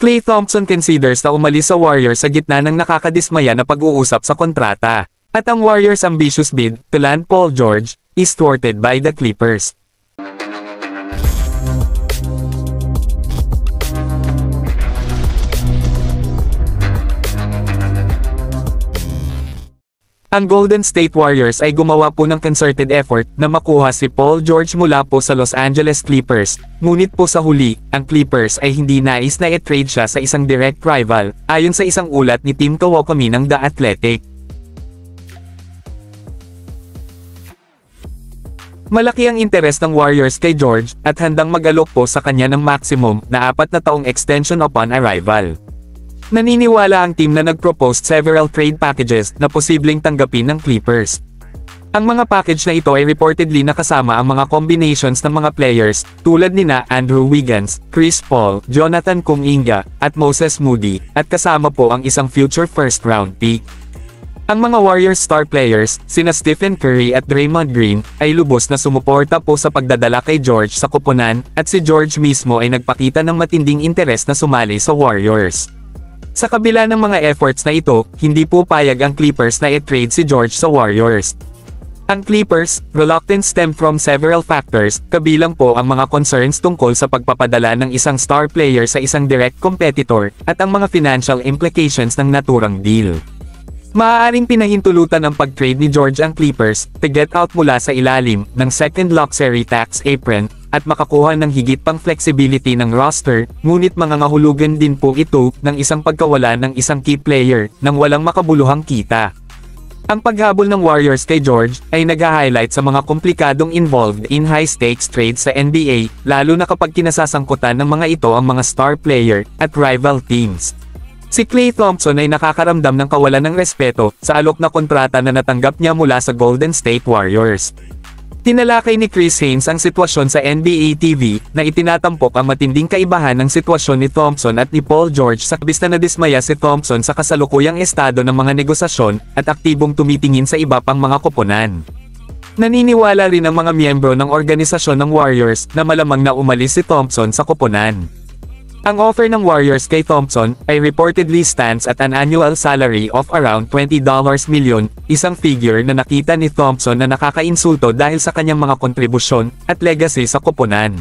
Klay Thompson considers na umalis sa Warriors sa gitna ng nakakadismaya na pag-uusap sa kontrata. At ang Warriors' ambitious bid to land Paul George is thwarted by the Clippers. Ang Golden State Warriors ay gumawa po ng concerted effort na makuha si Paul George mula po sa Los Angeles Clippers, ngunit po sa huli, ang Clippers ay hindi nais na i-trade siya sa isang direct rival, ayon sa isang ulat ni Tim Kawakami ng The Athletic. Malaki ang interes ng Warriors kay George at handang mag-alok po sa kanya ng maximum na 4 na taong extension upon arrival. Naniniwala ang team na nag-propose several trade packages na posibleng tanggapin ng Clippers. Ang mga package na ito ay reportedly nakasama ang mga combinations ng mga players tulad nina Andrew Wiggins, Chris Paul, Jonathan Kuminga, at Moses Moody, at kasama po ang isang future first-round pick. Ang mga Warriors star players, sina Stephen Curry at Draymond Green, ay lubos na sumuporta po sa pagdadala kay George sa koponan, at si George mismo ay nagpakita ng matinding interes na sumali sa Warriors. Sa kabila ng mga efforts na ito, hindi po payag ang Clippers na i-trade si George sa Warriors. Ang Clippers' reluctance stemmed from several factors, kabilang po ang mga concerns tungkol sa pagpapadala ng isang star player sa isang direct competitor, at ang mga financial implications ng naturang deal. Maaaring pinahintulutan ang pag-trade ni George ang Clippers to get out mula sa ilalim ng second luxury tax apron, at makakuha ng higit pang flexibility ng roster, ngunit mangangahulugan din po ito ng isang pagkawala ng isang key player nang walang makabuluhang kita. Ang paghabol ng Warriors kay George ay nag-highlight sa mga komplikadong involved in high-stakes trades sa NBA, lalo na kapag kinasasangkutan ng mga ito ang mga star player at rival teams. Si Klay Thompson ay nakakaramdam ng kawalan ng respeto sa alok na kontrata na natanggap niya mula sa Golden State Warriors. Tinalakay ni Chris Haynes ang sitwasyon sa NBA TV na itinatampok ang matinding kaibahan ng sitwasyon ni Thompson at ni Paul George sa kabis na nadismaya si Thompson sa kasalukuyang estado ng mga negosasyon at aktibong tumitingin sa iba pang mga koponan. Naniniwala rin ang mga miyembro ng organisasyon ng Warriors na malamang na umalis si Thompson sa koponan. Ang offer ng Warriors kay Thompson ay reportedly stands at an annual salary of around $20 million, isang figure na nakita ni Thompson na nakakainsulto dahil sa kanyang mga kontribusyon at legacy sa koponan.